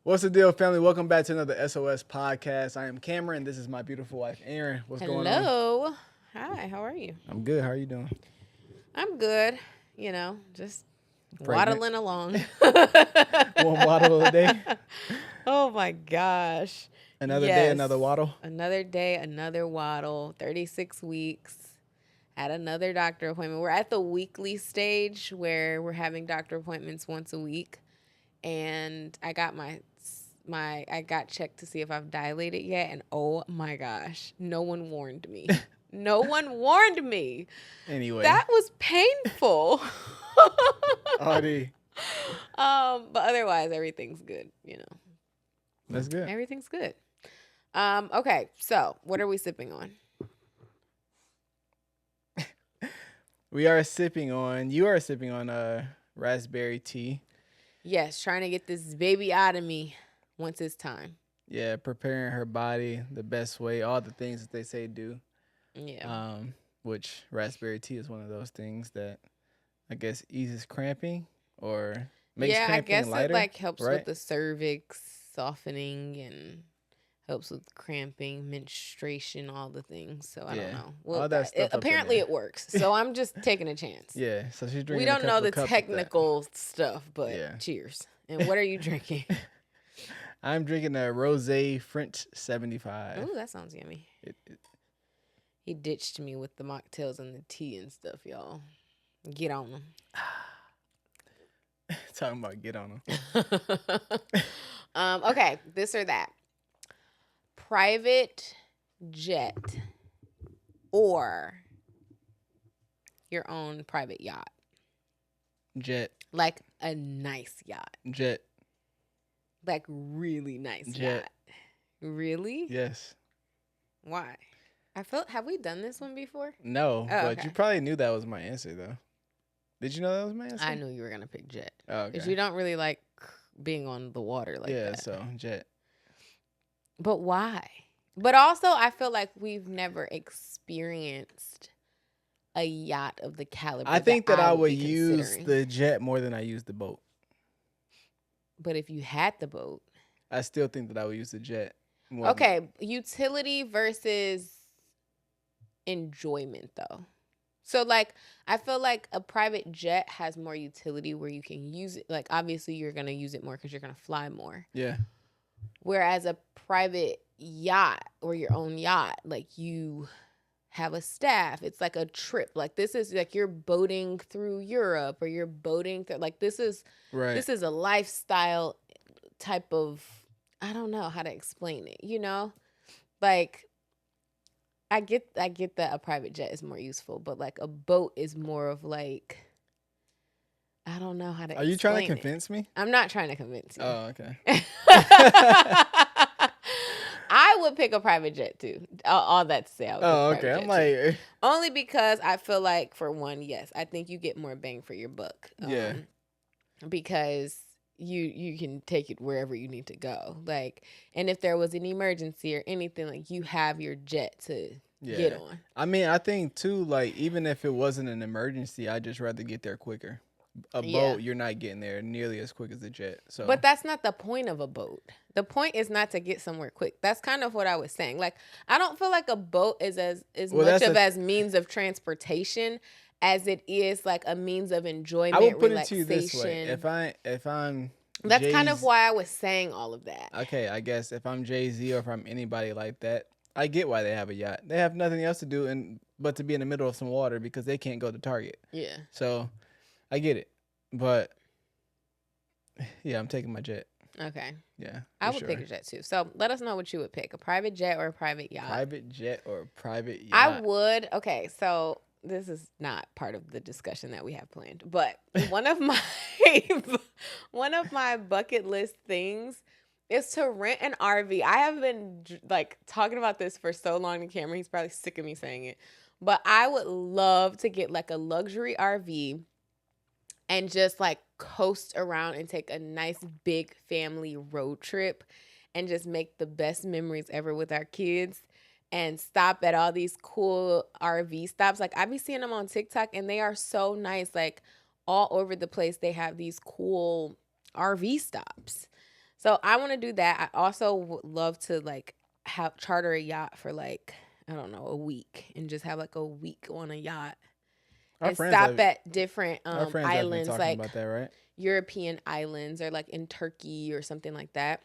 What's the deal, family? Welcome back to another SOS podcast. I am Cameron. This is my beautiful wife, Erin. What's going on? Hello. Hi, how are you? I'm good. How are you doing? I'm good. Just Pregnant? waddling along. One waddle a day. Oh my gosh. Another day, Yes. another waddle. Another day, another waddle. 36 weeks. Had another doctor appointment. We're at the weekly stage where we're having doctor appointments once a week. And I got I got checked to see if I've dilated yet, and oh my gosh, no one warned me. No one warned me. Anyway. That was painful. Already. But otherwise everything's good, That's good. Everything's good. Okay, so what are we sipping on? You are sipping on raspberry tea. Yes, trying to get this baby out of me once it's time. Yeah, preparing her body the best way, all the things that they say do. Yeah. Which raspberry tea is one of those things that I guess eases cramping or makes I cramping guess lighter. it helps right? with the cervix softening and helps with cramping, menstruation, all the things. So I don't know. Well, all that stuff. apparently it works. So I'm just taking a chance. Yeah, so she's drinking. We don't know the cups of that. technical stuff, but Yeah. cheers. And what are you drinking? I'm drinking a Rosé French 75. Oh, that sounds yummy. He ditched me with the mocktails and the tea and stuff, y'all. Get on them. Talking about get on them. Okay, this or that. Private jet or your own private yacht. Jet. Like a nice yacht. Jet. Like really nice Jet. yacht. Really? Yes. Why? Have we done this one before? No, but okay. you probably knew that was my answer, though. Did you know that was my answer? I knew you were going to pick jet. Oh, okay. Because you don't really like being on the water like that. Yeah, so jet. But why? But also, I feel like we've never experienced a yacht of the caliber. I think that I would be use considering. the jet more than I use the boat. But if you had the boat. I still think that I would use the jet. More Okay, utility versus enjoyment, though. So, like, I feel like a private jet has more utility where you can use it. Like, obviously, you're going to use it more because you're going to fly more. Yeah. Whereas a private yacht or your own yacht, like, you have a staff. It's like a trip. Like, this is like you're boating through Europe or you're boating through, like, this is a lifestyle type of, I don't know how to explain it, Like, I get that a private jet is more useful, but like a boat is more of like, I don't know how to explain it. Are you trying to convince me? I'm not trying to convince you. Oh, okay. I would pick a private jet too. All that to say, I would pick a private jet I'm like, too. Only because I feel like, for one, yes, I think you get more bang for your buck. Yeah. Because you can take it wherever you need to go. Like, and if there was an emergency or anything, like, you have your jet to get on. I mean, I think too, like, even if it wasn't an emergency, I'd just rather get there quicker. A boat, you're not getting there nearly as quick as a jet. So, but that's not the point of a boat. The point is not to get somewhere quick. That's kind of what I was saying. Like, I don't feel like a boat is as much of as means of transportation as it is like a means of enjoyment. I would put relaxation. it to you this way: if I'm that's kind of why I was saying all of that. Okay, I guess if I'm Jay-Z or if I'm anybody like that, I get why they have a yacht. They have nothing else to do but to be in the middle of some water because they can't go to Target. Yeah. So, I get it, but yeah, I'm taking my jet. Okay. Yeah, I would pick a jet too. So let us know what you would pick: a private jet or a private yacht. Private jet or a private yacht. I would. Okay, so this is not part of the discussion that we have planned, but one of my bucket list things is to rent an RV. I have been like talking about this for so long to Cameron. He's probably sick of me saying it, but I would love to get like a luxury RV and just like coast around and take a nice big family road trip and just make the best memories ever with our kids. And stop at all these cool RV stops. Like, I be seeing them on TikTok, and they are so nice. Like, all over the place, they have these cool RV stops. So I want to do that. I also would love to like have charter a yacht for like, I don't know, a week and just have like a week on a yacht Our and friends stop have at different our friends have been islands talking like about that, right? European islands or like in Turkey or something like that.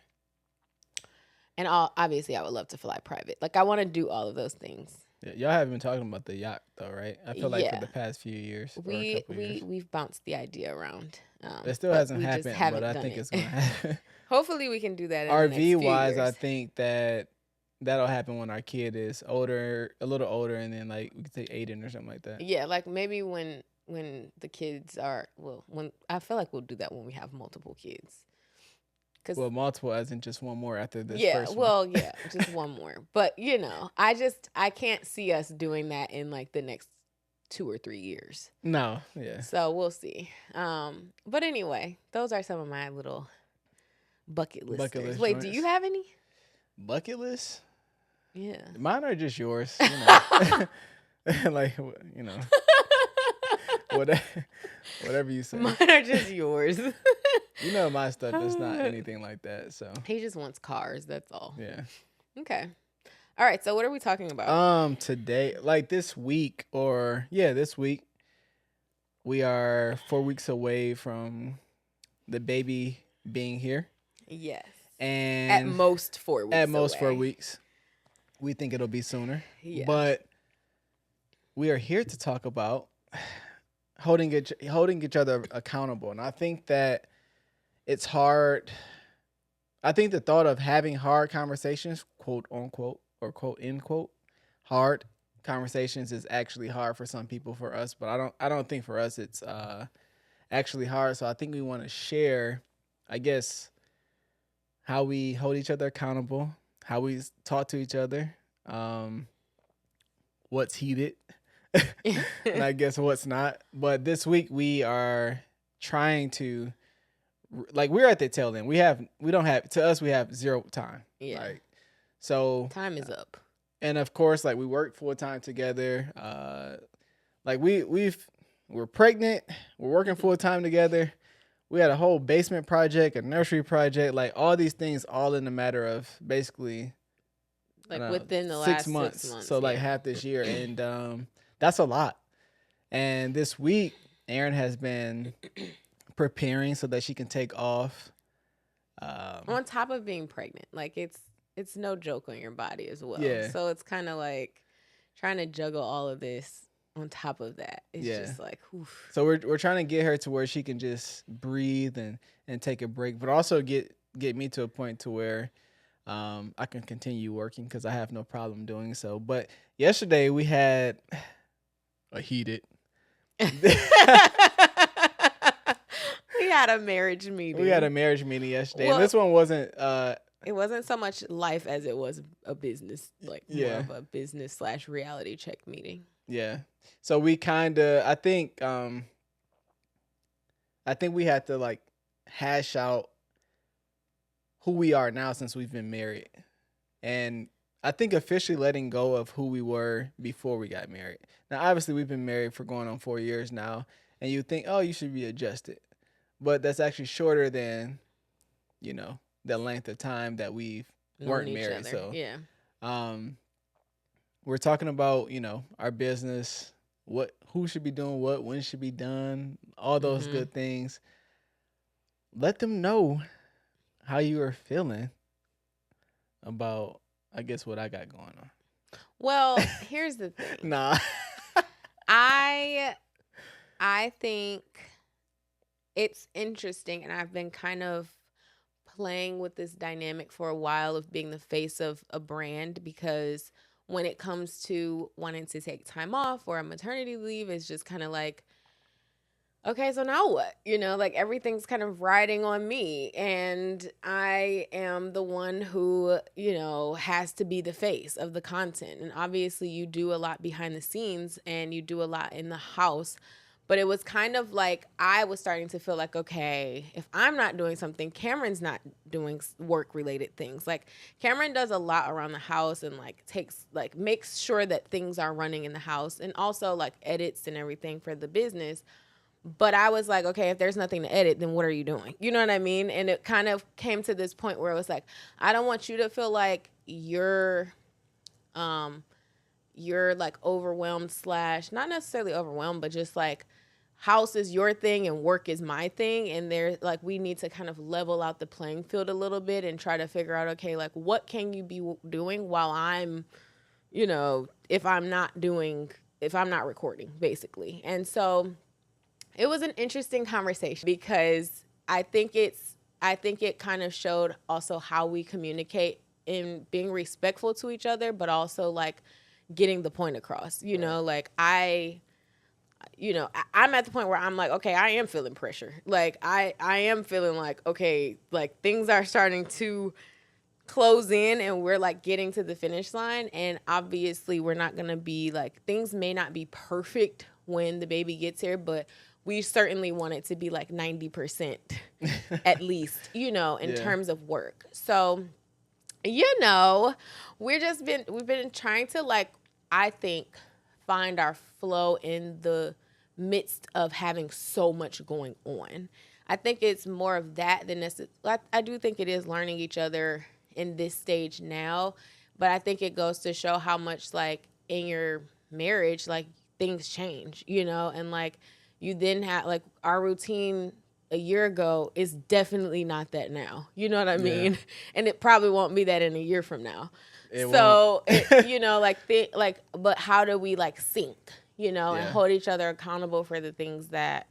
And obviously I would love to fly private. Like I want to do all of those things. Yeah, y'all haven't been talking about the yacht though, right? I feel like for Yeah. the past few years or a We couple years, we've bounced the idea around. it still But hasn't we just happened. haven't But I done think it. it's gonna happen. Hopefully we can do that in the next RV few wise, I years. think that that'll happen when our kid is older, a little older, and then like we could take Aiden or something like that. Yeah, like maybe when the kids are, well, when I feel like we'll do that when we have multiple kids. Cause Well, multiple as in just one more after this yeah, first one. well, yeah, just one more. But I can't see us doing that in like the next 2 or 3 years. No, yeah. So we'll see. But anyway, those are some of my little bucket list. Bucket list Wait, do you joints. have any? Bucket list? Yeah. Mine are just yours. You know. Like, you know, whatever, whatever you say. Mine are just yours. You know, my stuff is not anything like that. So, He just wants cars. That's all. yeah. Okay. All right. So what are we talking about? Today, like this week, this week, we are 4 weeks away from the baby being here. Yes. And At most 4 weeks. at most away. 4 weeks. We think it'll be sooner. Yeah. But we are here to talk about holding each other accountable. And I think that it's hard. I think the thought of having hard conversations, quote unquote, or quote end quote, hard conversations is actually hard for some people. For us, but I don't think for us it's actually hard. So I think we want to share, I guess, how we hold each other accountable, how we talk to each other, what's heated, and I guess what's not. But this week we are trying to, like, we're at the tail end. We have zero time. Yeah. Like, so Time is up. and of course, like we work full time together. Like we're pregnant. We're working full time together. We had a whole basement project, a nursery project, like all these things, all in a matter of basically Like know, within the 6 last months. 6 months. So like yeah. half this year, and that's a lot. And this week, Erin has been preparing so that she can take off. On top of being pregnant, like it's no joke on your body as well. Yeah. So it's kind of like trying to juggle all of this on top of that. It's Yeah. just like, oof. So we're trying to get her to where she can just breathe and take a break, but also get me to a point to where I can continue working because I have no problem doing so. But yesterday we had a heated. We had a marriage meeting. We had a marriage meeting yesterday, Well, and this one wasn't. It wasn't so much life as it was a business, like more Yeah. of a business / reality check meeting. Yeah. So we kind of, I think we had to like hash out who we are now since we've been married. And I think officially letting go of who we were before we got married. Now, obviously we've been married for going on 4 years now, and you think, oh, you should be adjusted. But that's actually shorter than, the length of time that we weren't Known each married. other. So, yeah. we're talking about, our business, who should be doing what, when should be done, all those Mhm. good things. Let them know how you are feeling about, I guess, what I got going on. Well, here's the thing. Nah. I think it's interesting, and I've been kind of playing with this dynamic for a while of being the face of a brand, because when it comes to wanting to take time off or a maternity leave, it's just kind of like, okay, so now what? Like everything's kind of riding on me, and I am the one who, has to be the face of the content. And obviously you do a lot behind the scenes and you do a lot in the house, but it was kind of like I was starting to feel like, okay, if I'm not doing something, Cameron's not doing work related things. Like Cameron does a lot around the house and makes sure that things are running in the house, and also like edits and everything for the business. But I was like, okay, if there's nothing to edit, then what are you doing? You know what I mean? And it kind of came to this point where it was like, I don't want you to feel like you're like overwhelmed slash not necessarily overwhelmed, but just like house is your thing and work is my thing. And they're like, we need to kind of level out the playing field a little bit and try to figure out, okay, like what can you be doing while I'm, if I'm not recording basically. And so it was an interesting conversation because I think it kind of showed also how we communicate in being respectful to each other, but also like getting the point across, like I'm at the point where I'm like, okay, I am feeling pressure. Like I am feeling like, okay, like things are starting to close in and we're like getting to the finish line. And obviously we're not going to be like, things may not be perfect when the baby gets here, but we certainly want it to be like 90% at least, in terms of work. So, we've been trying to like, I think, find our flow in the midst of having so much going on. I think it's more of that than this. I do think it is learning each other in this stage now, but I think it goes to show how much like in your marriage, like things change, and like you then have like our routine a year ago is definitely not that now. You know what I mean? Yeah. And it probably won't be that in a year from now. But how do we like sync, and hold each other accountable for the things that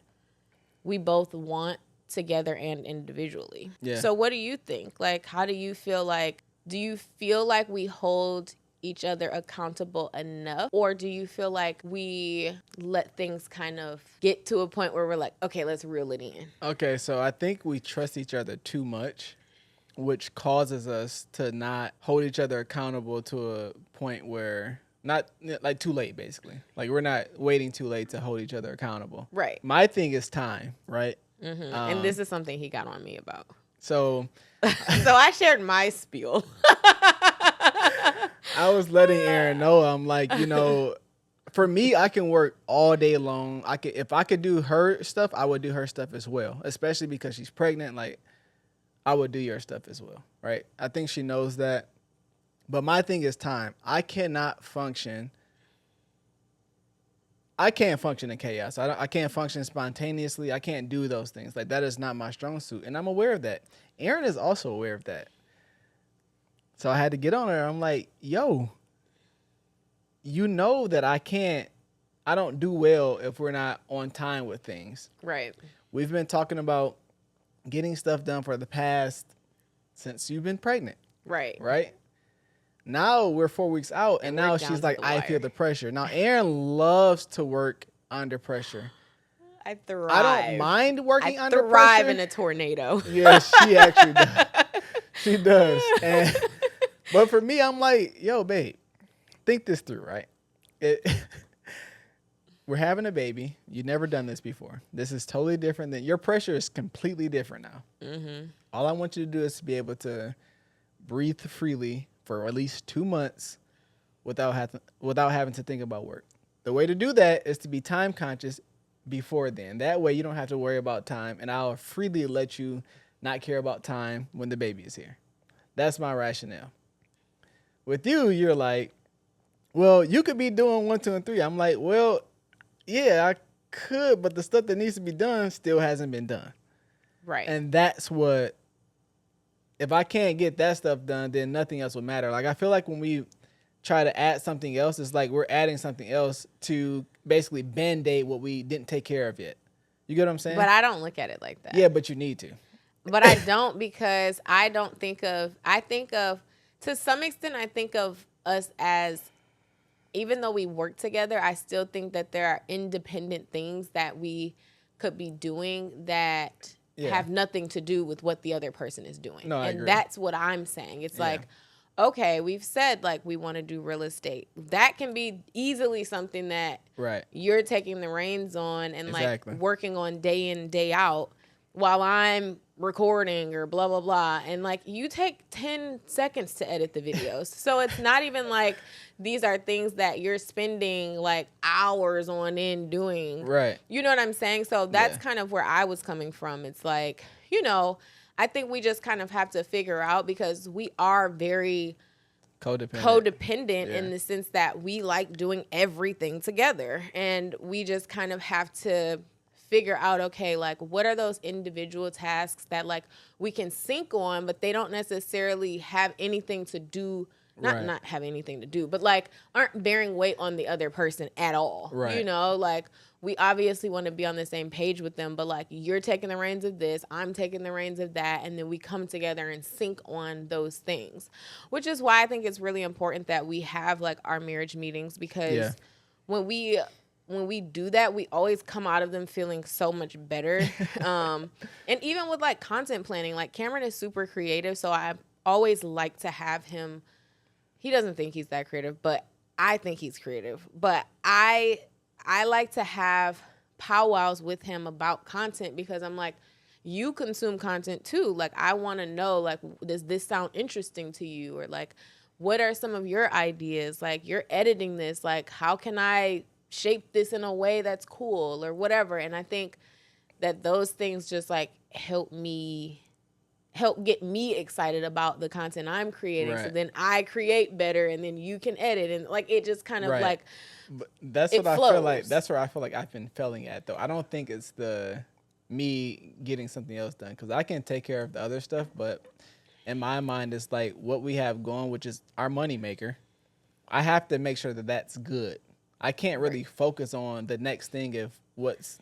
we both want together and individually. Yeah. So what do you think? Like, how do you feel like we hold each other accountable enough, or do you feel like we let things kind of get to a point where we're like, okay, let's reel it in? Okay, so I think we trust each other too much, which causes us to not hold each other accountable to a point where not like too late, basically. Like we're not waiting too late to hold each other accountable. Right. My thing is time, right? Mm-hmm. And this is something he got on me about. So I shared my spiel. I was letting Erin know, I'm like, for me, I can work all day long. If I could do her stuff, I would do her stuff as well, especially because she's pregnant. Like, I would do your stuff as well, right? I think she knows that. But my thing is time. I can't function in chaos. I can't function spontaneously. I can't do those things. Like, that is not my strong suit. And I'm aware of that. Erin is also aware of that. So I had to get on her. I'm like, yo, that I don't do well if we're not on time with things. Right. We've been talking about getting stuff done since you've been pregnant. Right. Right? Now we're 4 weeks out, and now she's like, I feel the pressure. Now, Erin loves to work under pressure. I thrive. I don't mind working under pressure. I thrive in a tornado. Yeah, she actually does. She does. But for me, I'm like, yo, babe, think this through, right? We're having a baby. You've never done this before. This is totally different. Your pressure is completely different now. Mm-hmm. All I want you to do is to be able to breathe freely for at least 2 months without having to think about work. The way to do that is to be time conscious before then. That way you don't have to worry about time, and I'll freely let you not care about time when the baby is here. That's my rationale. With you, you're like, well, you could be doing 1, 2, and 3. I'm like, well, yeah, I could, but the stuff that needs to be done still hasn't been done. Right. And that's what, if I can't get that stuff done, then nothing else will matter. Like, I feel like when we try to add something else, it's like we're adding something else to basically band-aid what we didn't take care of yet. You get what I'm saying? But I don't look at it like that. Yeah, but you need to. But I don't, because I think of, to some extent, I think of us as, even though we work together, I still think that there are independent things that we could be doing that have nothing to do with what the other person is doing. No, I agree. And that's what I'm saying. It's like, okay, we've said like we want to do real estate. That can be easily something that you're taking the reins on and like working on day in, day out, while I'm recording or blah blah blah, and like you take 10 seconds to edit the videos. So it's not even like these are things that you're spending like hours on end doing. Right. You know what I'm saying? So that's Yeah. kind of where I was coming from. It's like, I think we just kind of have to figure out, because we are very codependent Yeah. in the sense that we like doing everything together, and we just kind of have to figure out, okay, like what are those individual tasks that like we can sync on, but they don't necessarily have anything to do, Right. not have anything to do, but like aren't bearing weight on the other person at all. Right. Like we obviously want to be on the same page with them, but like you're taking the reins of this, I'm taking the reins of that, and then we come together and sync on those things, which is why I think it's really important that we have like our marriage meetings, because Yeah. when we do that, we always come out of them feeling so much better. And even with like content planning, like Cameron is super creative, so I always like to have him. He doesn't think he's that creative, but I think he's creative. But I like to have powwows with him about content, because I'm like, you consume content too. Like I want to know, like, does this sound interesting to you? Or like, what are some of your ideas? Like you're editing this, like how can I shape this in a way that's cool or whatever? And I think that those things just like help get me excited about the content I'm creating. Right. So then I create better, and then you can edit, and like it just kind of Right. like But that's it what I feel like. flows. That's where I feel like I've been failing at, though. I don't think it's the me getting something else done, because I can take care of the other stuff. But in my mind, it's like what we have going, which is our money maker. I have to make sure that that's good. I can't really focus on the next thing if what's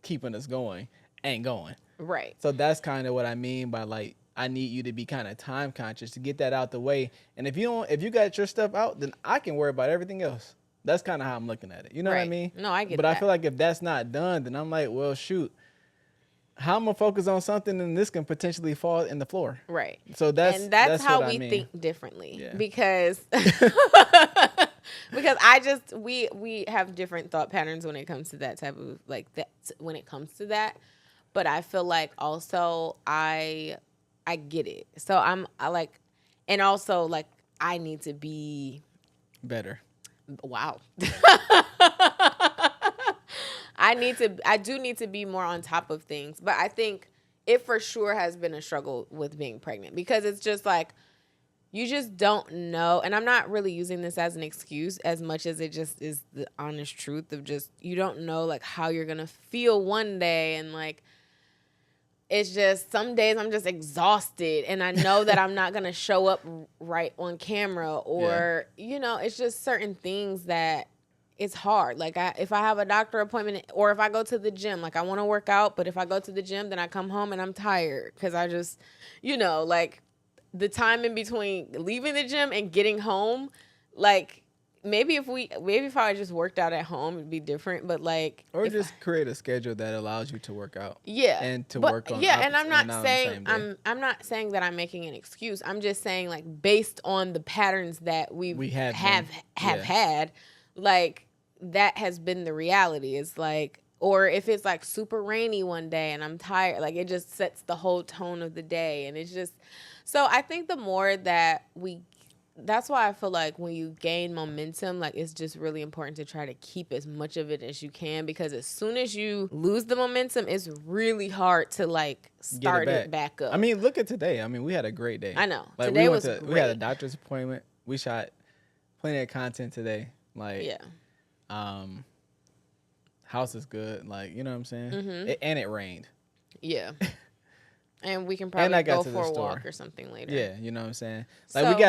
keeping us going ain't going. Right. So that's kind of what I mean by like I need you to be kind of time conscious to get that out the way. And if you got your stuff out, then I can worry about everything else. That's kind of how I'm looking at it. You know what I Right. mean? No, I get But that. I feel like if that's not done, then I'm like, well, shoot, how am I focus on something and this can potentially fall in the floor? Right. So that's how what I we mean. think differently. Yeah. Because because we have different thought patterns when it comes to that type of like that when it comes to that. But I feel like also I get it. So I like, and also like I need to be Better. wow. I do need to be more on top of things, but I think it for sure has been a struggle with being pregnant, because it's just like you just don't know. And I'm not really using this as an excuse as much as it just is the honest truth of just you don't know like how you're going to feel one day, and like it's just some days I'm just exhausted and I know that I'm not going to show up right on camera, or it's just certain things that it's hard. Like if I have a doctor appointment or if I go to the gym, like I want to work out, but if I go to the gym, then I come home and I'm tired because I just, like the time in between leaving the gym and getting home, like maybe if I just worked out at home, it'd be different. But like, Or just create a schedule that allows you to work out. Yeah. And to work on. Yeah, and I'm not on the saying same day. I'm not saying that I'm making an excuse. I'm just saying like based on the patterns that we have had, like that has been the reality. It's like, or if it's like super rainy one day and I'm tired, like it just sets the whole tone of the day. And it's just, so I think the more that that's why I feel like when you gain momentum, like it's just really important to try to keep as much of it as you can, because as soon as you lose the momentum, it's really hard to like start it back up. I mean, look at today. I mean, we had a great day. I know. Like, Today was great. We had a doctor's appointment. We shot plenty of content today. Like, yeah. House is good. Like, you know what I'm saying? Mm-hmm. And it rained. Yeah. And we can probably go for a walk or something later. Yeah, you know what I'm saying? Like, we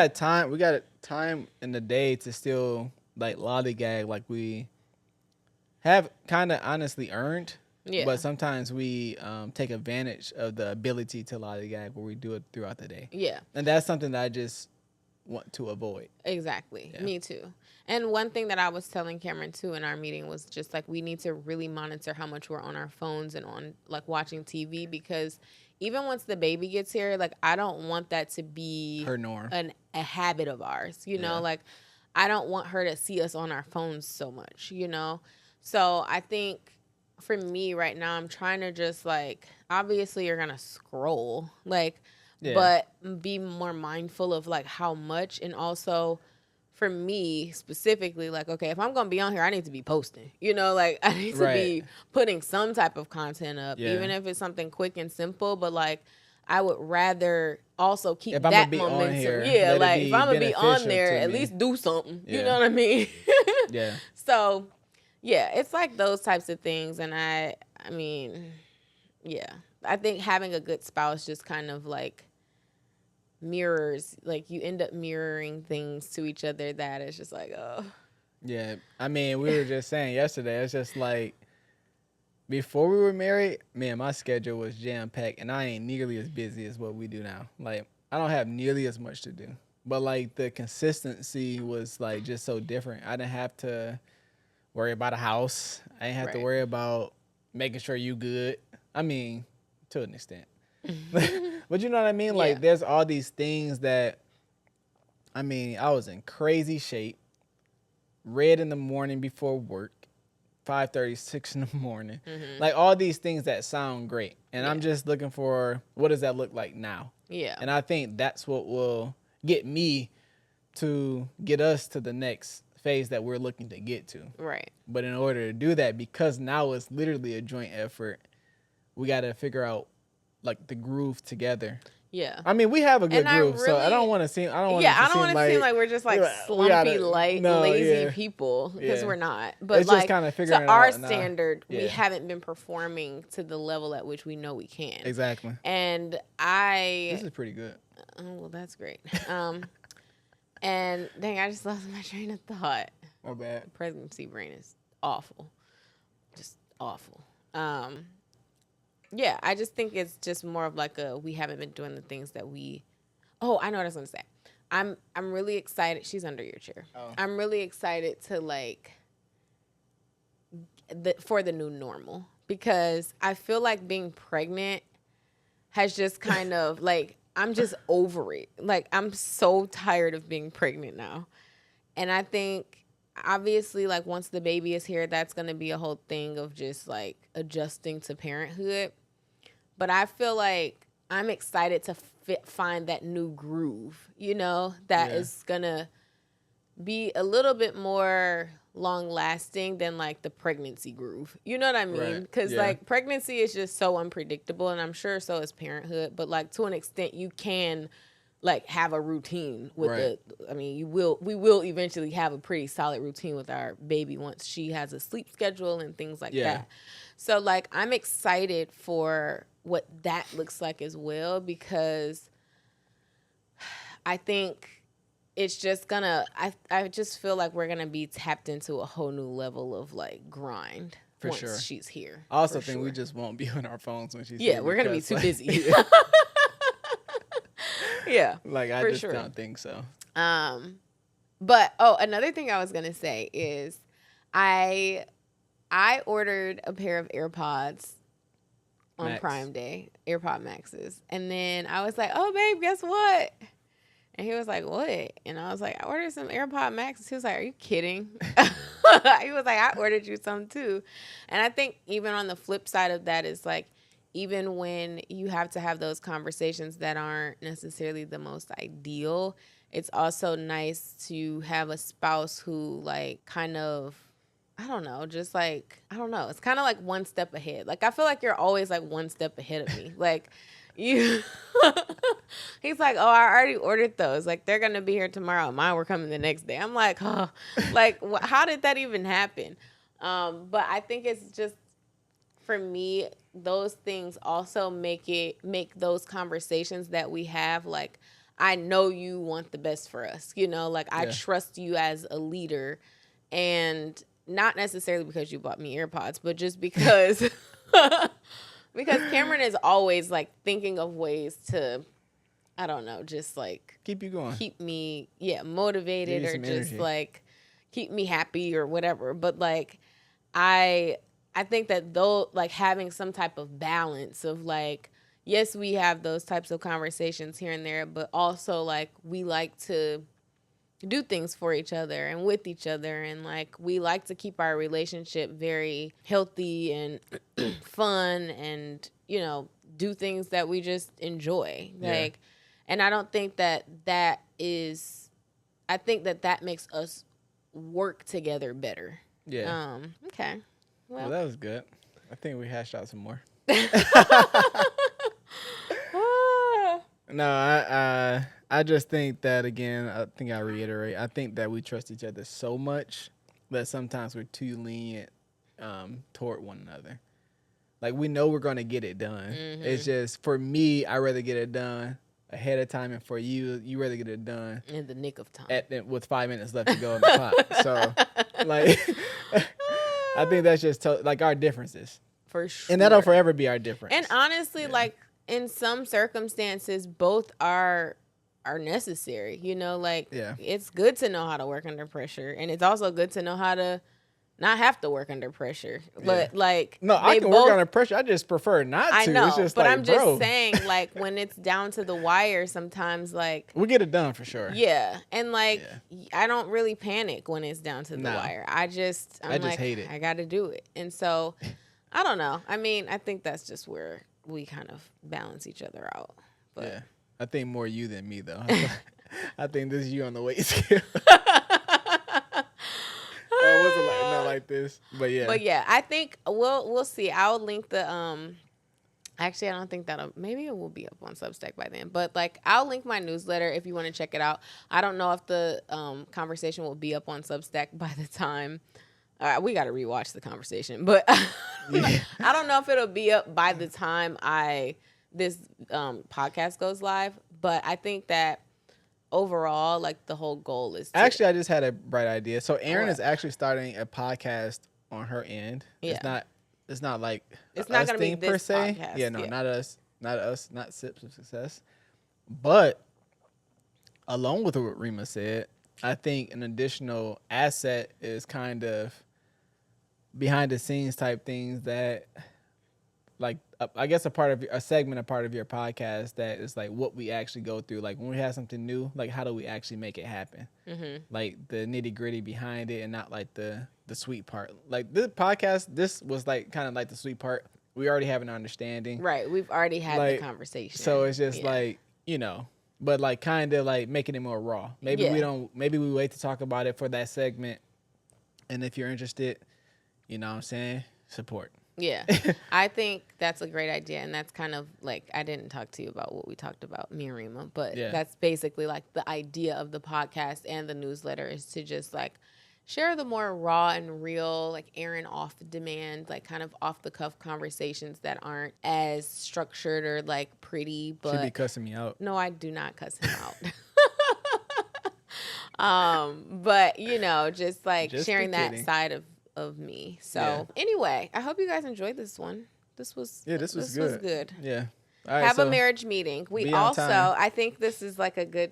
got time in the day to still, like, lollygag like we have kind of honestly earned. Yeah. But sometimes we take advantage of the ability to lollygag where we do it throughout the day. Yeah. And that's something that I just want to avoid. Exactly. Yeah. Me too. And one thing that I was telling Cameron too in our meeting was just like we need to really monitor how much we're on our phones and on like watching TV, because even once the baby gets here, like I don't want that to be Her norm. a habit of ours, like I don't want her to see us on our phones so much, So I think for me right now, I'm trying to just like, obviously you're gonna scroll, like, Yeah. but be more mindful of like how much, and also for me specifically, like, okay, if I'm gonna be on here, I need to be posting, like I need to be Right. putting some type of content up, even Yeah. if it's something quick and simple, but like I would rather also keep If I'm gonna that be on momentum. here, Yeah, let it like if be I'm gonna be on beneficial there, to at me. least do something. You know Yeah. what I mean? Yeah. So, yeah, it's like those types of things, and I mean, yeah, I think having a good spouse just kind of like mirrors, like you end up mirroring things to each other that is just like, oh, Yeah. I mean, we were just saying yesterday, it's just like before we were married, man, my schedule was jam packed, and I ain't nearly as busy as what we do now. Like, I don't have nearly as much to do, but like the consistency was like just so different. I didn't have to worry about a house. I didn't have to right. worry about making sure you good. I mean, to an extent, but you know what I mean. Yeah. Like, there's all these things that, I mean, I was in crazy shape, read in the morning before work. 5:30, 6 in the morning. Like all these things that sound great. And I'm Yeah. just looking for what does that look like now? Yeah. And I think that's what will get me to get us to the next phase that we're looking to get to. Right. But in order to do that, because now it's literally a joint effort, we got to figure out like the groove together. Yeah. I mean, we have a good And I groove, so I really- don't want to seem. I don't want Yeah, it to I don't seem want to like seem like we're just like we slumpy, gotta- no, lazy yeah. people, because Yeah. we're not. But It's like just kinda figuring to it our out now. standard, we Yeah. haven't been performing to the level at which we know we can. Exactly. And This is pretty good. oh well, that's great. And dang, I just lost my train of thought. My bad. Pregnancy brain is awful, just awful. Yeah, I just think it's just more of like we haven't been doing the things that we. Oh, I know what I was gonna say. I'm really excited. She's under your chair. Oh. I'm really excited to like for the new normal, because I feel like being pregnant has just kind of like I'm just over it. Like I'm so tired of being pregnant now. And I think obviously like once the baby is here, that's going to be a whole thing of just like adjusting to parenthood. But I feel like I'm excited to find that new groove, that is going to be a little bit more long lasting than like the pregnancy groove. You know what I mean? Right. Because Yeah. like pregnancy is just so unpredictable, and I'm sure so is parenthood. But like to an extent, you can like have a routine with Right. we will eventually have a pretty solid routine with our baby once she has a sleep schedule and things like Yeah. that. So like I'm excited for what that looks like as well, because I think it's just gonna I just feel like we're gonna be tapped into a whole new level of like grind For once sure. she's here. I also for think we sure. just won't be on our phones when she's Yeah, here we're gonna be because, too like, busy. yeah. Yeah. Like I For just sure. don't think so. But another thing I was gonna say is I ordered a pair of AirPods on Max. Prime Day, AirPod Maxes. And then I was like, oh babe, guess what? And he was like, what? And I was like, I ordered some AirPod Maxes. He was like, are you kidding? He was like, I ordered you some too. And I think even on the flip side of that is like, even when you have to have those conversations that aren't necessarily the most ideal, it's also nice to have a spouse who like kind of, I don't know, just like, I don't know. It's kind of like one step ahead. Like, I feel like you're always like one step ahead of me. Like, you, he's like, oh, I already ordered those. Like, they're going to be here tomorrow. Mine were coming the next day. I'm like, oh, like, how did that even happen? But I think it's just, for me, those things also make those conversations that we have, like, I know you want the best for us, like I Yeah. trust you as a leader, and not necessarily because you bought me AirPods, but just because because Cameron is always like thinking of ways to, I don't know, just like Keep you going. keep me motivated, Give you or some just energy. like keep me happy or whatever. But like I think that though, like having some type of balance of like, yes, we have those types of conversations here and there, but also like we like to do things for each other and with each other, and like we like to keep our relationship very healthy and fun, and do things that we just enjoy. Like, and I don't think that is, I think that makes us work together better. Yeah. Okay. Well, that was good. I think we hashed out some more. No, I just think that, again, I think I reiterate, I think that we trust each other so much that sometimes we're too lenient toward one another. Like, we know we're going to get it done. Mm-hmm. It's just, for me, I'd rather get it done ahead of time, and for you rather get it done in the nick of time with 5 minutes left to go on the clock. So, like, I think that's just like our differences. For sure. And that'll forever be our difference. And honestly, like, in some circumstances, both are necessary. It's good to know how to work under pressure, and it's also good to know how to not have to work under pressure. But no, I can work under pressure. I just prefer not to. I know, it's just but like, I'm just saying, like, when it's down to the wire, sometimes, like, we get it done for sure. Yeah, and like, I don't really panic when it's down to the wire. I just hate it. I got to do it, and so I don't know. I mean, I think that's just where we kind of balance each other out. But yeah, I think more you than me, though. I think this is you on the weight scale. It wasn't not like this, but yeah. I think we'll see. I'll link the Actually, I don't think maybe it will be up on Substack by then. But like, I'll link my newsletter if you want to check it out. I don't know if the conversation will be up on Substack by the time. We got to rewatch the conversation, but I don't know if it'll be up by the time this podcast goes live. But I think that overall, like, the whole goal is actually, I just had a bright idea. So Erin is actually starting a podcast on her end. Yeah. It's not like it's not going to be this per se. Podcast. Yeah, no, not us, not Sips of Success. But along with what Rima said, I think an additional asset is kind of behind the scenes type things that, like, I guess a part of your podcast that is like what we actually go through. Like, when we have something new, like, how do we actually make it happen? Mm-hmm. Like, the nitty gritty behind it, and not like the sweet part. Like, this podcast, this was like kind of like the sweet part. We already have an understanding. Right. We've already had the conversation. So it's just like, but like kind of like making it more raw. Maybe we wait to talk about it for that segment. And if you're interested, you know what I'm saying, support. Yeah, I think that's a great idea. And that's kind of like, I didn't talk to you about what we talked about, me and Rima, but that's basically like the idea of the podcast and the newsletter is to just like share the more raw and real, like Erin off demand, like kind of off the cuff conversations that aren't as structured or like pretty. But should be cussing me out. No, I do not cuss him out. But just like sharing that side of me. So anyway, I hope you guys enjoyed this one. This was good. Yeah. All right, have a marriage meeting. We also, I think this is like a good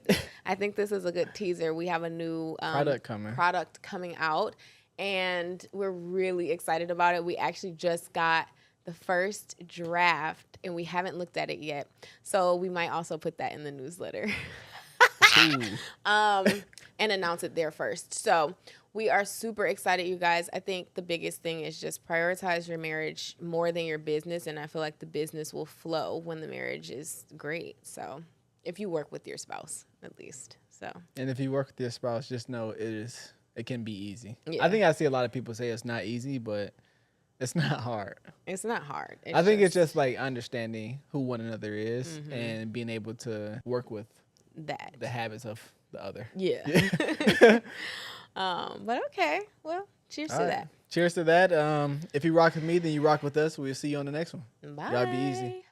teaser. We have a new product coming out, and we're really excited about it. We actually just got the first draft, and we haven't looked at it yet. So we might also put that in the newsletter. And announce it there first. So we are super excited, you guys. I think the biggest thing is just prioritize your marriage more than your business. And I feel like the business will flow when the marriage is great. So if you work with your spouse, at least. So. And if you work with your spouse, just know it can be easy. Yeah. I think I see a lot of people say it's not easy, but it's not hard. It's not hard. I think it's just like understanding who one another is and being able to work with the habits of the other. Yeah. But okay. Well, cheers to that. Cheers to that. If you rock with me, then you rock with us. We'll see you on the next one. Bye. Y'all be easy.